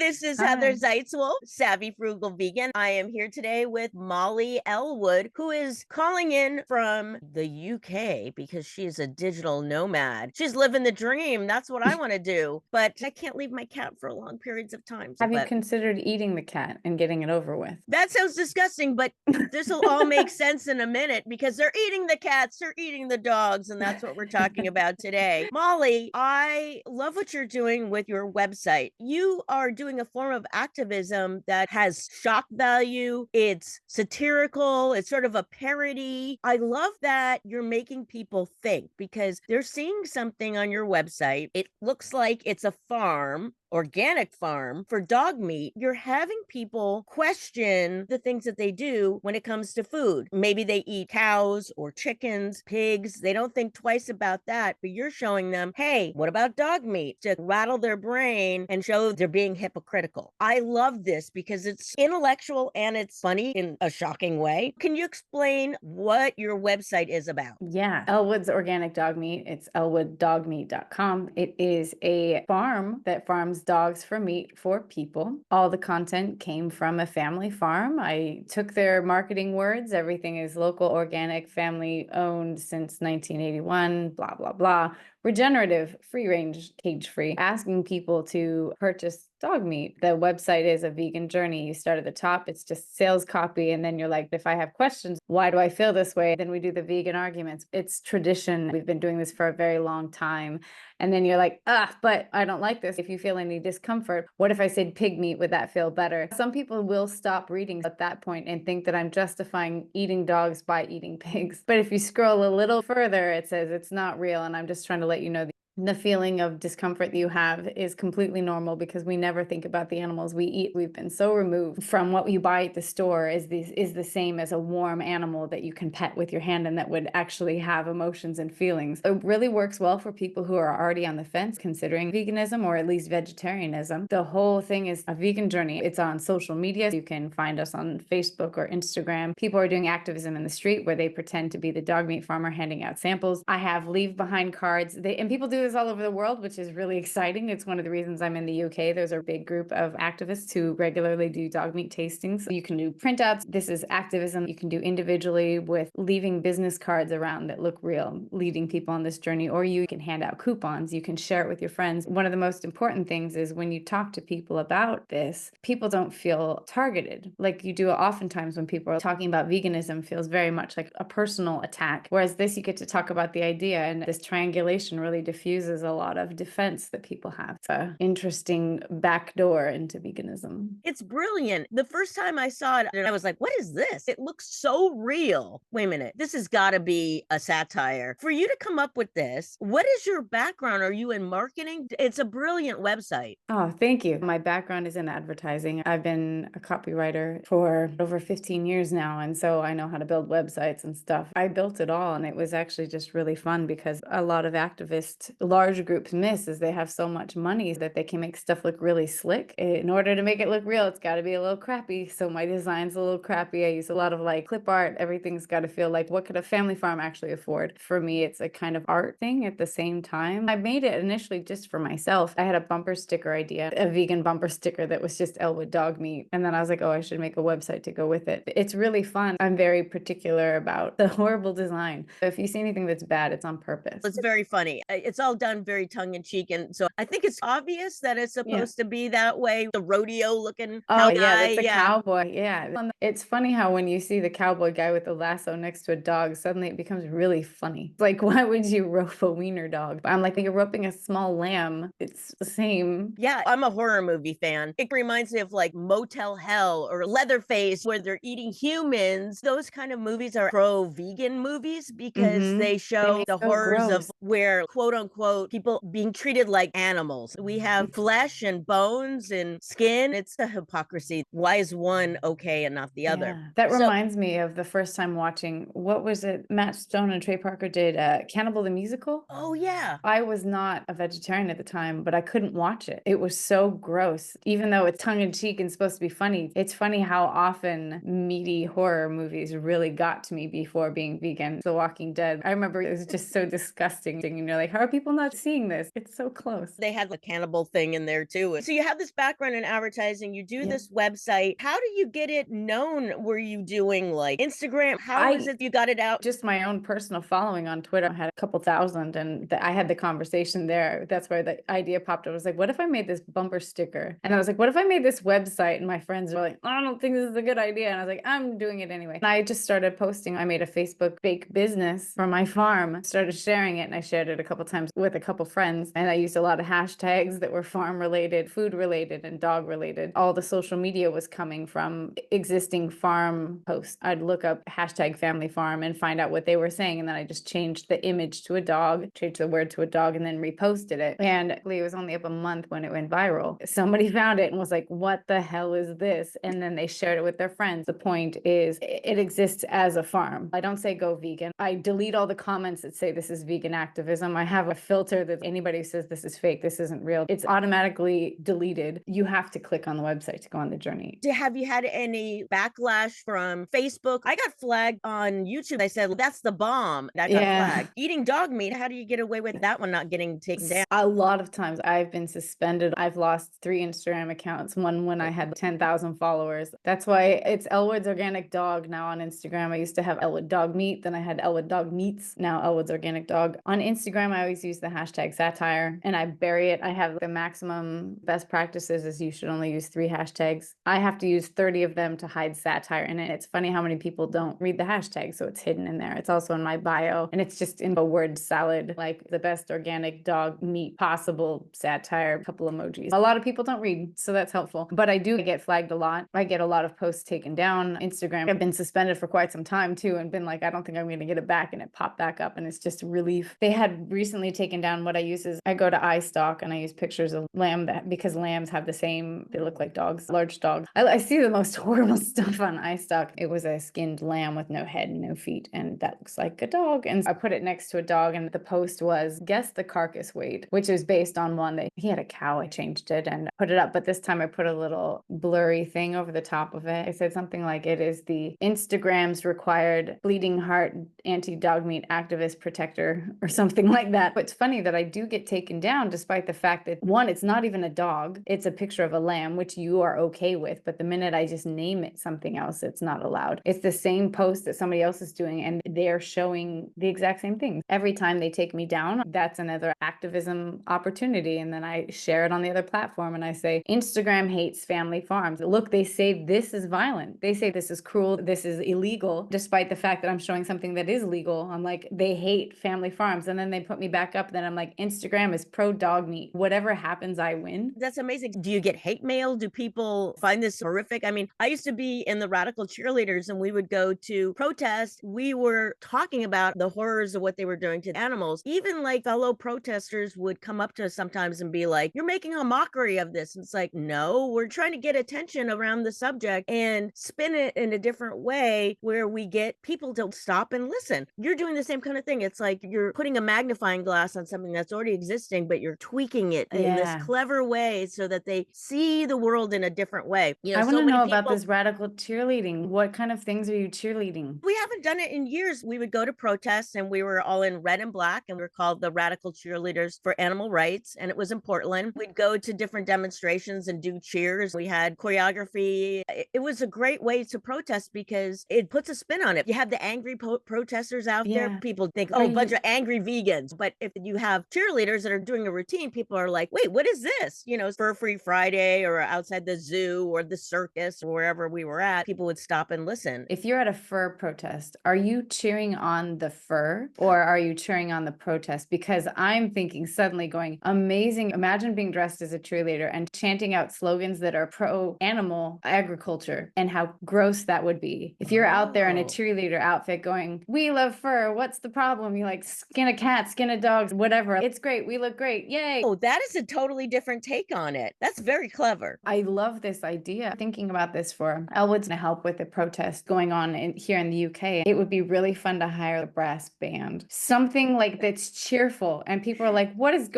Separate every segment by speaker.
Speaker 1: This is Heather
Speaker 2: Hi.
Speaker 1: Zeitzwolf, Savvy Frugal Vegan. I am here today with Molly Elwood, who is calling in from the UK because she's a digital nomad. She's living the dream. That's what I want to do. But I can't leave my cat for long periods of time.
Speaker 2: Have you
Speaker 1: But
Speaker 2: considered eating the cat and getting it over with?
Speaker 1: that sounds disgusting, but this will all make sense in a minute because they're eating the cats, they're eating the dogs, and that's what we're talking about today. Molly, I love what you're doing with your website. You are doing a form of activism that has shock value, it's satirical, it's sort of a parody. I love that you're making people think because they're seeing something on your website. It looks like it's a farm, organic farm for dog meat. You're having people question the things that they do when it comes to food. Maybe they eat cows or chickens, pigs. They don't think twice about that, but you're showing them, hey, what about dog meat? To rattle their brain and show they're being hypocritical. I love this because it's intellectual and it's funny in a shocking way. Can you explain what your website is about?
Speaker 2: Yeah, Elwood's organic dog meat. It's elwooddogmeat.com. It is a farm that farms dogs for meat for people. All the content came from a family farm. I took their marketing words. Everything is local, organic, family owned since 1981, blah, blah, blah. Regenerative, free range, cage free, asking people to purchase dog meat. The website is a vegan journey. You start at the top, it's just sales copy. And then you're like, if I have questions, why do I feel this way? Then we do the vegan arguments. It's tradition. We've been doing this for a very long time. And then you're like, but I don't like this. If you feel any discomfort, what if I said pig meat? Would that feel better? Some people will stop reading at that point and think that I'm justifying eating dogs by eating pigs. But if you scroll a little further, it says it's not real. And I'm just trying to let you know the feeling of discomfort that you have is completely normal because we never think about the animals we eat. We've been so removed from what you buy at the store is the same as a warm animal that you can pet with your hand and that would actually have emotions and feelings. It really works well for people who are already on the fence considering veganism or at least vegetarianism. The whole thing is a vegan journey. It's on social media. You can find us on Facebook or Instagram. People are doing activism in the street where they pretend to be the dog meat farmer handing out samples. I have leave behind cards. And people do this all over the world, which is really exciting. It's one of the reasons I'm in the UK. There's a big group of activists who regularly do dog meat tastings. You can do printouts. This is activism you can do individually with leaving business cards around that look real, leading people on this journey, or you can hand out coupons. You can share it with your friends. One of the most important things is when you talk to people about this, people don't feel targeted like you do oftentimes when people are talking about veganism feels very much like a personal attack. Whereas this, you get to talk about the idea, and this triangulation really diffuses a lot of defense that people have. It's an interesting backdoor into veganism.
Speaker 1: It's brilliant. The first time I saw it, I was like, what is this? It looks so real. Wait a minute. This has got to be a satire. For you to come up with this, what is your background? Are you in marketing? It's a brilliant website.
Speaker 2: Oh, thank you. My background is in advertising. I've been a copywriter for over 15 years now, and so I know how to build websites and stuff. I built it all, and it was actually just really fun because a lot of activists, large groups miss is they have so much money that they can make stuff look really slick. In order to make it look real, it's got to be a little crappy. So my design's a little crappy. I use a lot of like clip art. Everything's got to feel like, what could a family farm actually afford? For me, it's a kind of art thing at the same time. I made it initially just for myself. I had a bumper sticker idea, a vegan bumper sticker that was just Elwood dog meat. And then I was like, oh, I should make a website to go with it. It's really fun. I'm very particular about the horrible design. If you see anything that's bad, it's on purpose.
Speaker 1: It's very funny. It's all done very tongue in cheek. And so I think it's obvious that it's
Speaker 2: Yeah.
Speaker 1: supposed to be that way. The rodeo looking
Speaker 2: Oh, yeah,
Speaker 1: guy.
Speaker 2: that's a
Speaker 1: Yeah.
Speaker 2: cowboy. Yeah. It's funny how when you see the cowboy guy with the lasso next to a dog, suddenly it becomes really funny. It's like, why would you rope a wiener dog? I'm like, you're roping a small lamb. It's the same.
Speaker 1: Yeah, I'm a horror movie fan. It reminds me of like Motel Hell or Leatherface, where they're eating humans. Those kind of movies are pro-vegan movies because they
Speaker 2: They
Speaker 1: show
Speaker 2: make
Speaker 1: the
Speaker 2: so
Speaker 1: horrors of
Speaker 2: gross.
Speaker 1: where, quote unquote, people being treated like animals. We have flesh and bones and skin. It's a hypocrisy. Why is one okay and not the other?
Speaker 2: Yeah, that
Speaker 1: So,
Speaker 2: reminds me of the first time watching, what was it? Matt Stone and Trey Parker did Cannibal the Musical.
Speaker 1: oh yeah,
Speaker 2: I was not a vegetarian at the time, but I couldn't watch it. It was so gross. Even though it's tongue in cheek and supposed to be funny, it's funny how often meaty horror movies really got to me before being vegan. The Walking Dead, I remember it was just so disgusting. posting and you're like, how are people not seeing this? It's so close.
Speaker 1: They had the cannibal thing in there too. So you have this background in advertising, you do
Speaker 2: Yeah.
Speaker 1: this website. How do you get it known? Were you doing like Instagram? How is it you got it out?
Speaker 2: Just my own personal following on Twitter. I had a couple thousand and I had the conversation there. That's where the idea popped up. I was like, what if I made this bumper sticker? And I was like, what if I made this website? And my friends were like, I don't think this is a good idea. And I was like, I'm doing it anyway. And I just started posting. I made a Facebook fake business for my farm, started sharing it, and I shared it a couple times with a couple friends. And I used a lot of hashtags that were farm related, food related, and dog related. All the social media was coming from existing farm posts. I'd look up hashtag family farm and find out what they were saying. And then I just changed the image to a dog, changed the word to a dog, and then reposted it. And it was only up a month when it went viral. Somebody found it and was like, what the hell is this? And then they shared it with their friends. The point is it exists as a farm. I don't say go vegan. I delete all the comments that say this is vegan activism. I have a filter that anybody who says this is fake, this isn't real, it's automatically deleted. You have to click on the website to go on the journey.
Speaker 1: Have you had any backlash from Facebook? I got flagged on YouTube. I said, that's the bomb. I got flagged. Eating dog meat, how do you get away with that one not getting taken down?
Speaker 2: A lot of times I've been suspended. I've lost 3 Instagram accounts, one when I had 10,000 followers. That's why it's Elwood's Organic Dog now on Instagram. I used to have Elwood Dog Meat, then I had Elwood Dog Meats, now Elwood's Organic Dog. On Instagram, I always use the hashtag satire and I bury it. I have the maximum best practices is you should only use 3 hashtags. I have to use 30 of them to hide satire in it. It's funny how many people don't read the hashtag, so it's hidden in there. It's also in my bio and it's just in a word salad, like the best organic dog meat possible, satire, a couple emojis. A lot of people don't read, so that's helpful. But I do get flagged a lot. I get a lot of posts taken down. Instagram, I've been suspended for quite some time too and been like, I don't think I'm going to get it back, and it popped back up and it's just a relief. They had recently taken down what I use is I go to iStock and I use pictures of lamb because lambs have the same, they look like dogs, large dogs. I see the most horrible stuff on iStock. It was a skinned lamb with no head and no feet, and that looks like a dog. And I put it next to a dog, and the post was, guess the carcass weight, which is based on one that he had a cow. I changed it and put it up, but this time I put a little blurry thing over the top of it. I said something like, it is the Instagram's required bleeding heart anti-dog meat activist protector or something like that. But it's funny that I do get taken down despite the fact that, one, it's not even a dog, it's a picture of a lamb, which you are okay with, but the minute I just name it something else, it's not allowed. It's the same post that somebody else is doing and they're showing the exact same thing. Every time they take me down, that's another activism opportunity. And then I share it on the other platform and I say, Instagram hates family farms. Look, they say this is violent. They say this is cruel. This is illegal, despite the fact that I'm showing something that is legal. I'm like, they hate family farms. And then they put me back up. Then I'm like, Instagram is pro dog meat. Whatever happens, I win.
Speaker 1: That's amazing. Do you get hate mail? Do people find this horrific? I mean, I used to be in the radical cheerleaders and we would go to protest. We were talking about the horrors of what they were doing to animals. Even like fellow protesters would come up to us sometimes and be like, you're making a mockery of this. And it's like, no, we're trying to get attention around the subject and spin it in a different way where we get people to stop and listen. You're doing the same kind of thing. It's like you're putting a magnifying glass on something that's already existing, but you're tweaking it in this clever way so that they see the world in a different way.
Speaker 2: You know, I want to know about this radical cheerleading. What kind of things are you cheerleading?
Speaker 1: We haven't done it in years. We would go to protests and we were all in red and black and we were called the Radical Cheerleaders for Animal Rights. And it was in Portland. We'd go to different demonstrations and do cheers. We had choreography. It was a great way to protest because it puts a spin on it. You have the angry protesters out there. People think, oh, a bunch of angry vegans. But if you have cheerleaders that are doing a routine, people are like, wait, what is this? You know, Fur Free Friday or outside the zoo or the circus or wherever we were at, people would stop and listen.
Speaker 2: If you're at a fur protest, are you cheering on the fur or are you cheering on the protest? Because I'm thinking suddenly going, amazing. Imagine being dressed as a cheerleader and chanting out slogans that are pro-animal agriculture and how gross that would be. If you're out there in a cheerleader outfit going, we love fur, what's the problem? You like skin a cat, skin a dog, whatever. It's great. We look great. Yay.
Speaker 1: Oh, that is a totally different take on it. That's very clever.
Speaker 2: I love this idea. Thinking about this for Elwood's to help with the protest going on here in the UK. It would be really fun to hire a brass band, something like that's cheerful. And people are like, what is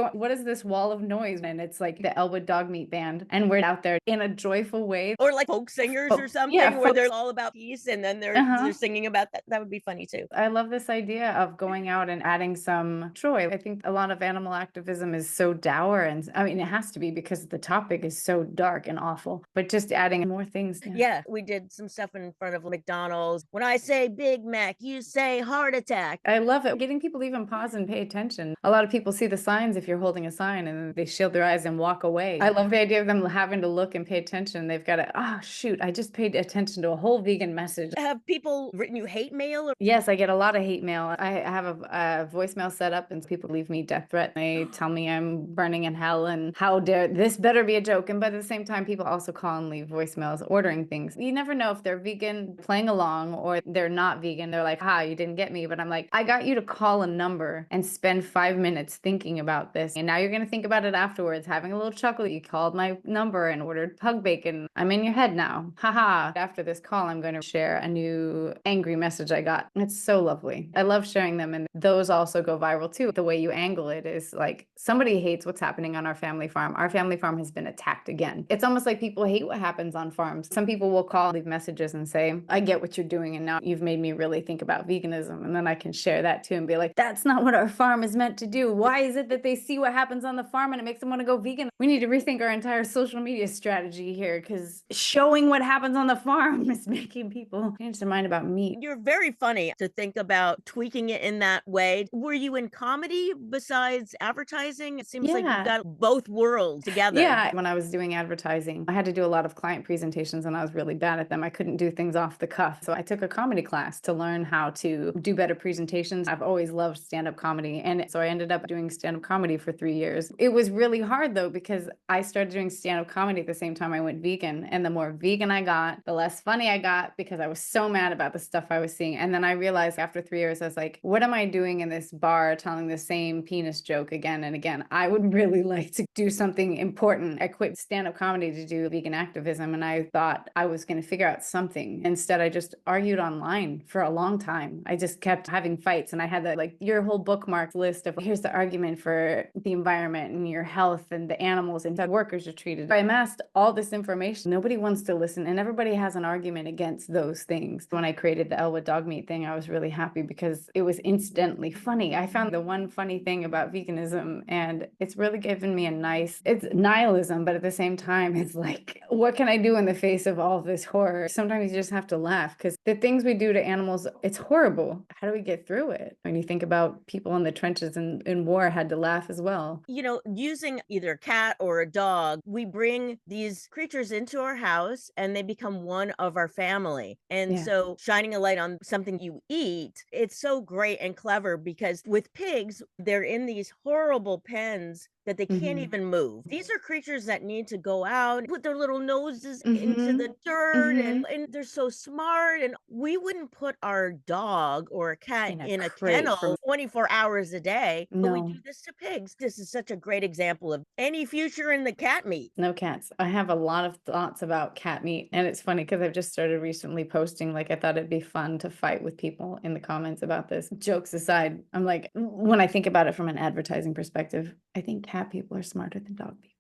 Speaker 2: this wall of noise? And it's like the Elwood Dog Meat Band. And we're out there in a joyful way.
Speaker 1: Or like folk singers or something where they're all about peace and then they're singing about that. That would be funny too.
Speaker 2: I love this idea of going out and adding some joy. I think a lot of animal activism is so dour, and I mean, it has to be because the topic is so dark and awful, but just adding more things.
Speaker 1: Yeah, we did some stuff in front of McDonald's. When I say Big Mac, you say heart attack.
Speaker 2: I love it. Getting people to even pause and pay attention. A lot of people see the signs if you're holding a sign and they shield their eyes and walk away. I love the idea of them having to look and pay attention. They've got to, oh, shoot, I just paid attention to a whole vegan message.
Speaker 1: Have people written you hate mail?
Speaker 2: Yes, I get a lot of hate mail. I have a voicemail set up and people leave me death threat. They tell me I'm burning in hell and how dare this better be a joke. And but at the same time, people also call and leave voicemails ordering things. You never know if they're vegan playing along or they're not vegan. They're like, ha, you didn't get me. But I'm like, I got you to call a number and spend 5 minutes thinking about this. And now you're going to think about it afterwards, having a little chuckle. You called my number and ordered pug bacon. I'm in your head now. Haha. After this call, I'm going to share a new angry message I got. It's so lovely. I love sharing them. And those also go viral too. The way you angle it is like somebody hates what's happening on our family farm. Our family farm has been attacked again. It's almost like people hate what happens on farms. Some people will call, leave messages and say, I get what you're doing. And now you've made me really think about veganism. And then I can share that too and be like, that's not what our farm is meant to do. Why is it that they see what happens on the farm and it makes them want to go vegan? We need to rethink our entire social media strategy here because showing what happens on the farm is making people change their mind about meat.
Speaker 1: You're very funny to think about tweaking it in that way. Were you in comedy besides advertising? It seems like you've got both worlds together.
Speaker 2: Yeah, when I was doing advertising, I had to do a lot of client presentations and I was really bad at them. I couldn't do things off the cuff. So I took a comedy class to learn how to do better presentations. I've always loved stand-up comedy. And so I ended up doing stand-up comedy for 3 years. It was really hard though, because I started doing stand-up comedy at the same time I went vegan. And the more vegan I got, the less funny I got because I was so mad about the stuff I was seeing. And then I realized after 3 years, I was like, what am I doing in this bar telling the same penis joke again and again? I would really like to do something important. I quit stand-up comedy to do vegan activism. And I thought I was going to figure out something. Instead, I just argued online for a long time. I just kept having fights. And I had that like your whole bookmark list of here's the argument for the environment and your health and the animals and how workers are treated. I amassed all this information. Nobody wants to listen. And everybody has an argument against those things. When I created the Elwood dog meat thing, I was really happy because it was instantly funny. I found the one funny thing about veganism, and it's really given me a nice, it's nihilism, but at the same time, it's like, what can I do in the face of all this horror? Sometimes you just have to laugh because the things we do to animals, it's horrible. How do we get through it? When you think about people in the trenches in war had to laugh as well.
Speaker 1: You know, using either a cat or a dog, we bring these creatures into our house and they become one of our family. And so shining a light on something you eat, it's so great and clever because with pigs, they're in these horrible pens that they can't even move. These are creatures that need to go out, put their little noses into the dirt, and they're so smart. And we wouldn't put our dog or a cat in a kennel 24 hours a day, but we do this to pigs. This is such a great example of any future in the cat meat.
Speaker 2: No cats. I have a lot of thoughts about cat meat. And it's funny because I've just started recently posting, like I thought it'd be fun to fight with people in the comments about this. Jokes aside, I'm like, when I think about it from an advertising perspective, I think cat people are smarter than dog people.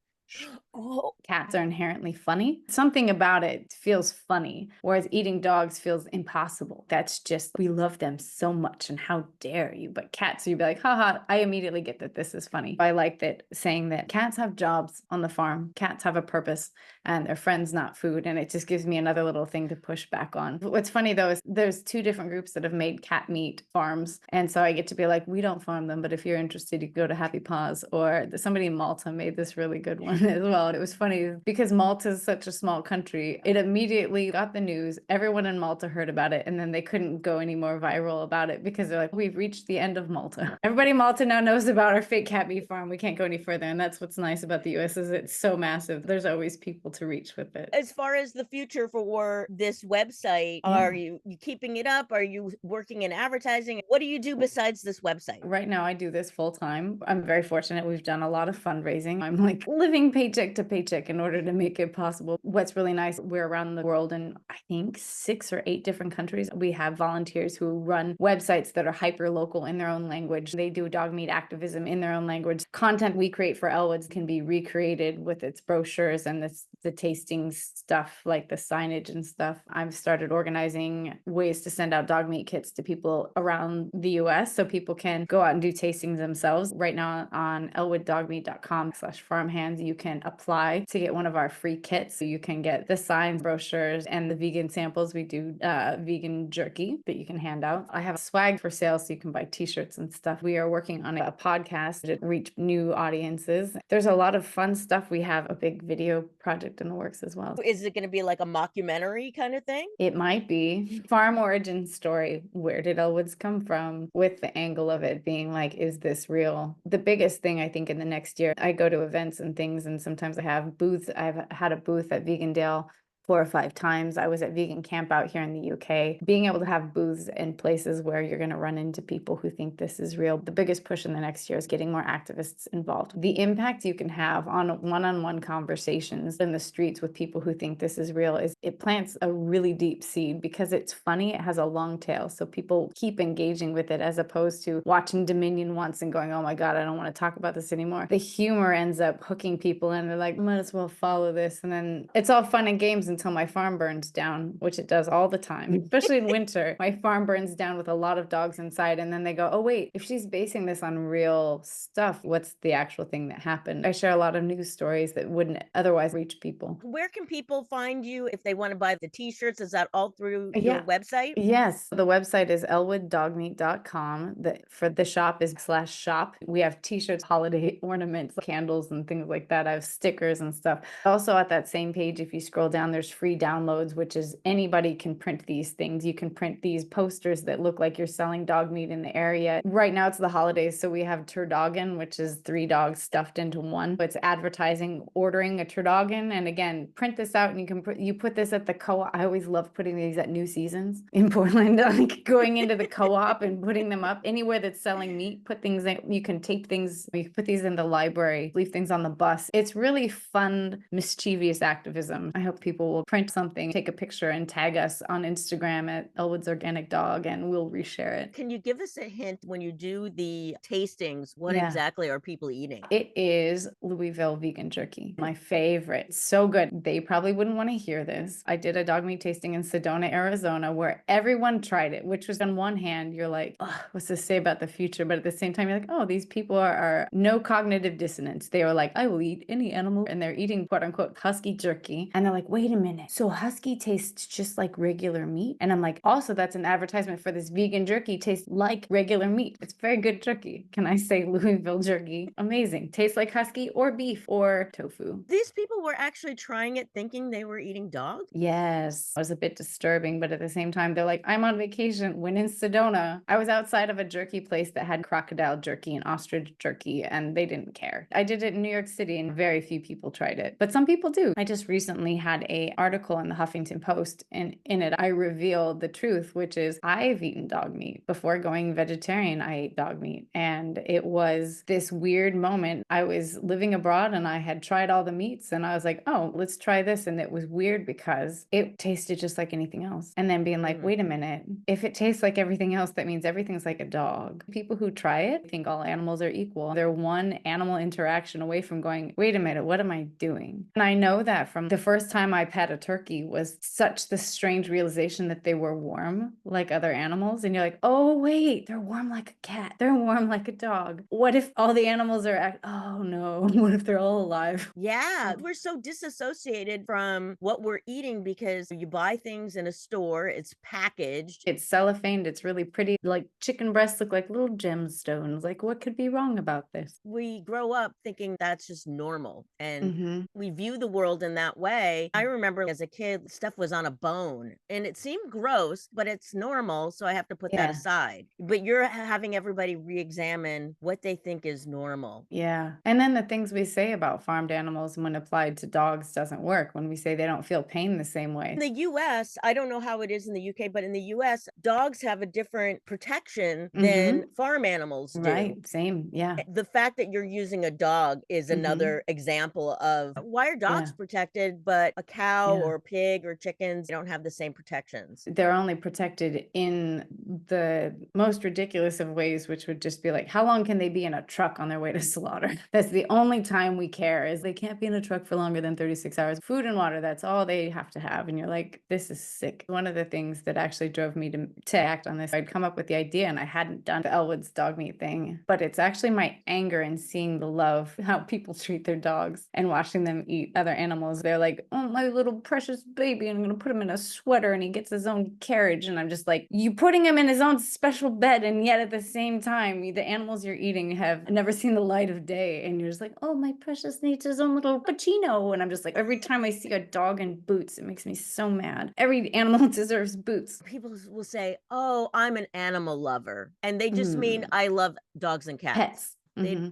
Speaker 2: Oh, cats are inherently funny. Something about it feels funny, whereas eating dogs feels impossible. That's just, we love them so much and how dare you? But cats, you'd be like, haha, I immediately get that this is funny. I like that saying that cats have jobs on the farm, cats have a purpose, and their friends, not food. And it just gives me another little thing to push back on. But what's funny though is there's 2 different groups that have made cat meat farms. And so I get to be like, we don't farm them, but if you're interested, you go to Happy Paws. Or somebody in Malta made this really good one as well. And it was funny because Malta is such a small country. It immediately got the news. Everyone in Malta heard about it. And then they couldn't go any more viral about it because they're like, we've reached the end of Malta. Everybody in Malta now knows about our fake cat meat farm. We can't go any further. And that's what's nice about the US is it's so massive. There's always people to reach with it.
Speaker 1: As far as the future for this website, are you keeping it up? Are you working in advertising? What do you do besides this website?
Speaker 2: Right now I do this full time. I'm very fortunate. We've done a lot of fundraising. I'm like living paycheck to paycheck in order to make it possible. What's really nice, we're around the world in I think 6 or 8 different countries. We have volunteers who run websites that are hyper local in their own language. They do dog meat activism in their own language. Content we create for Elwoods can be recreated with its brochures and this the tasting stuff, like the signage and stuff, I've started organizing ways to send out dog meat kits to people around the US so people can go out and do tastings themselves. Right now on elwooddogmeat.com/farmhands, you can apply to get one of our free kits. So you can get the signs, brochures, and the vegan samples. We do vegan jerky that you can hand out. I have swag for sale so you can buy t-shirts and stuff. We are working on a podcast to reach new audiences. There's a lot of fun stuff. We have a big video project in the works as well.
Speaker 1: Is it going to be like a mockumentary kind of thing?
Speaker 2: It might be. Farm origin story. Where did Elwoods come from? With the angle of it being like, is this real? The biggest thing I think in the next year, I go to events and things, and sometimes I have booths. I've had a booth at Vegandale 4 or 5 times. I was at Vegan Camp out here in the UK. Being able to have booths in places where you're going to run into people who think this is real. The biggest push in the next year is getting more activists involved. The impact you can have on one-on-one conversations in the streets with people who think this is real is it plants a really deep seed because it's funny. It has a long tail. So people keep engaging with it as opposed to watching Dominion once and going, oh my God, I don't want to talk about this anymore. The humor ends up hooking people in. They're like, might as well follow this. And then it's all fun and games until my farm burns down, which it does all the time, especially in winter. My farm burns down with a lot of dogs inside, and then they go, oh wait, if she's basing this on real stuff, what's the actual thing that happened? I share a lot of news stories that wouldn't otherwise reach people.
Speaker 1: Where can people find you if they want to buy the t-shirts? Is that all through your
Speaker 2: Yeah.
Speaker 1: website?
Speaker 2: Yes, the website is elwooddogmeat.com. For the shop is /shop. We have t-shirts, holiday ornaments, candles, and things like that. I have stickers and stuff. Also at that same page, if you scroll down, there's free downloads, which is anybody can print these things. You can print these posters that look like you're selling dog meat in the area. Right now it's the holidays, so we have turducken, which is 3 dogs stuffed into one. It's advertising ordering a turducken, and again, print this out and you put this at the co-op. I always love putting these at New Seasons in Portland, like going into the co-op and putting them up anywhere that's selling meat. Put things in, you can tape things, you can put these in the library, leave things on the bus. It's really fun, mischievous activism. I hope people will print something, take a picture, and tag us on Instagram at Elwood's Organic Dog, and we'll reshare it.
Speaker 1: Can you give us a hint when you do the tastings? What
Speaker 2: Yeah.
Speaker 1: exactly are people eating?
Speaker 2: It is Louisville vegan jerky, my favorite. So good. They probably wouldn't want to hear this. I did a dog meat tasting in Sedona, Arizona, where everyone tried it, which was on one hand, you're like, oh, what's this say about the future? But at the same time, you're like, oh, these people are no cognitive dissonance. They are like, I will eat any animal, and they're eating quote unquote husky jerky. And they're like, wait a minute. So husky tastes just like regular meat? And I'm like, also, that's an advertisement for this vegan jerky, tastes like regular meat. It's very good jerky. Can I say Louisville jerky? Amazing. Tastes like husky or beef or tofu.
Speaker 1: These people were actually trying it thinking they were eating dog?
Speaker 2: Yes. It was a bit disturbing, but at the same time, they're like, I'm on vacation. When in Sedona, I was outside of a jerky place that had crocodile jerky and ostrich jerky, and they didn't care. I did it in New York City, and very few people tried it, but some people do. I just recently had an article in the Huffington Post, and in it, I revealed the truth, which is I've eaten dog meat. Before going vegetarian, I ate dog meat, and it was this weird moment. I was living abroad, and I had tried all the meats, and I was like, oh, let's try this, and it was weird because it tasted just like anything else. And then being like, wait a minute, if it tastes like everything else, that means everything's like a dog. People who try it think all animals are equal. They're one animal interaction away from going, wait a minute, what am I doing? And I know that from the first time I pet a turkey was such the strange realization that they were warm like other animals. And you're like, oh, wait, they're warm like a cat. They're warm like a dog. What if all the animals are, oh no, what if they're all alive?
Speaker 1: Yeah, we're so disassociated from what we're eating because you buy things in a store, it's packaged.
Speaker 2: It's cellophaned, it's really pretty. Like chicken breasts look like little gemstones. Like, what could be wrong about this?
Speaker 1: We grow up thinking that's just normal, and we view the world in that way. I remember as a kid, stuff was on a bone and it seemed gross, but it's normal, so I have to put that aside. But you're having everybody re-examine what they think is normal.
Speaker 2: Yeah. And then the things we say about farmed animals when applied to dogs doesn't work. When we say they don't feel pain the same way.
Speaker 1: In the US, I don't know how it is in the UK, but in the US, dogs have a different protection than farm animals do.
Speaker 2: Right. Same. Yeah.
Speaker 1: The fact that you're using a dog is another example of why are dogs protected, but a cow cow
Speaker 2: Yeah.
Speaker 1: or pig or chickens, they don't have the same protections.
Speaker 2: They're only protected in the most ridiculous of ways, which would just be like, how long can they be in a truck on their way to slaughter? That's the only time we care, is they can't be in a truck for longer than 36 hours. Food and water, that's all they have to have. And you're like, this is sick. One of the things that actually drove me to act on this, I'd come up with the idea and I hadn't done the Elwood's dog meat thing, but it's actually my anger in seeing the love, how people treat their dogs and watching them eat other animals. They're like, oh, my little precious baby, I'm going to put him in a sweater and he gets his own carriage. And I'm just like, you putting him in his own special bed. And yet at the same time, the animals you're eating have never seen the light of day. And you're just like, oh, my precious needs his own little Pacino. And I'm just like, every time I see a dog in boots, it makes me so mad. Every animal deserves boots.
Speaker 1: People will say, oh, I'm an animal lover. And they just mean,
Speaker 2: Mm.
Speaker 1: I love dogs and cats.
Speaker 2: Pets.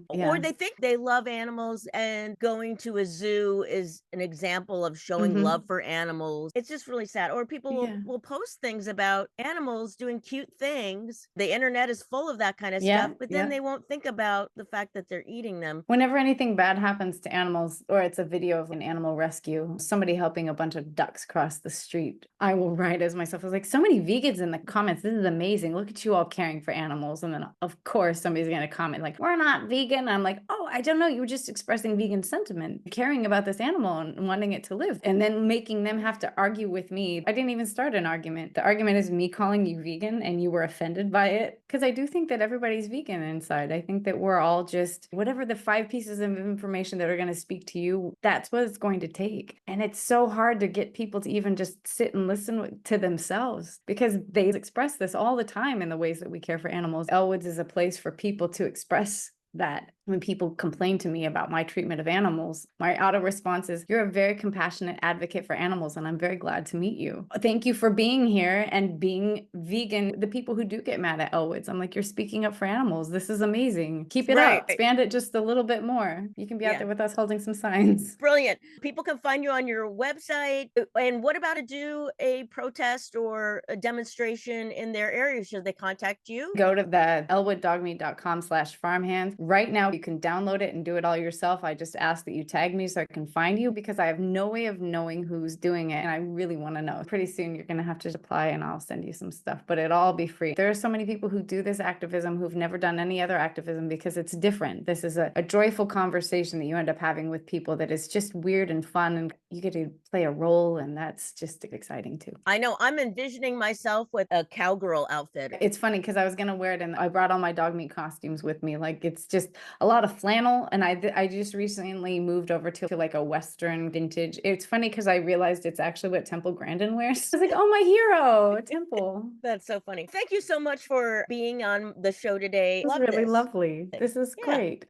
Speaker 1: Or they think they love animals, and going to a zoo is an example of showing love for animals. It's just really sad. Or people will post things about animals doing cute things. The internet is full of that kind of stuff, but then they won't think about the fact that they're eating them.
Speaker 2: Whenever anything bad happens to animals, or it's a video of an animal rescue, somebody helping a bunch of ducks cross the street, I will write as myself. I was like, so many vegans in the comments. This is amazing. Look at you all caring for animals. And then of course somebody's going to comment like, we're not vegan. I'm like, oh, I don't know. You were just expressing vegan sentiment, caring about this animal and wanting it to live, and then making them have to argue with me. I didn't even start an argument. The argument is me calling you vegan and you were offended by it. Because I do think that everybody's vegan inside. I think that we're all just whatever the 5 pieces of information that are going to speak to you, that's what it's going to take. And it's so hard to get people to even just sit and listen to themselves, because they express this all the time in the ways that we care for animals. Elwood's is a place for people to express that. When people complain to me about my treatment of animals, my auto response is, you're a very compassionate advocate for animals, and I'm very glad to meet you. Thank you for being here and being vegan. The people who do get mad at Elwood's, I'm like, you're speaking up for animals. This is amazing. Keep it up. Expand it just a little bit more. You can be out there with us holding some signs.
Speaker 1: Brilliant. People can find you on your website. And what about to do a protest or a demonstration in their area? Should they contact you?
Speaker 2: Go to the elwooddogmeat.com/farmhands. Right now, you can download it and do it all yourself. I just ask that you tag me so I can find you, because I have no way of knowing who's doing it. And I really want to know. Pretty soon you're going to have to apply and I'll send you some stuff, but it'll all be free. There are so many people who do this activism who've never done any other activism, because it's different. This is a joyful conversation that you end up having with people that is just weird and fun, and you get to play a role, and that's just exciting too.
Speaker 1: I know. I'm envisioning myself with a cowgirl outfit.
Speaker 2: It's funny because I was going to wear it and I brought all my dog meat costumes with me. Like, it's just a lot of flannel. And I just recently moved over to like a Western vintage. It's funny because I realized it's actually what Temple Grandin wears. I was like, oh, my hero, Temple.
Speaker 1: That's so funny. Thank you so much for being on the show today.
Speaker 2: It was really lovely. This is great.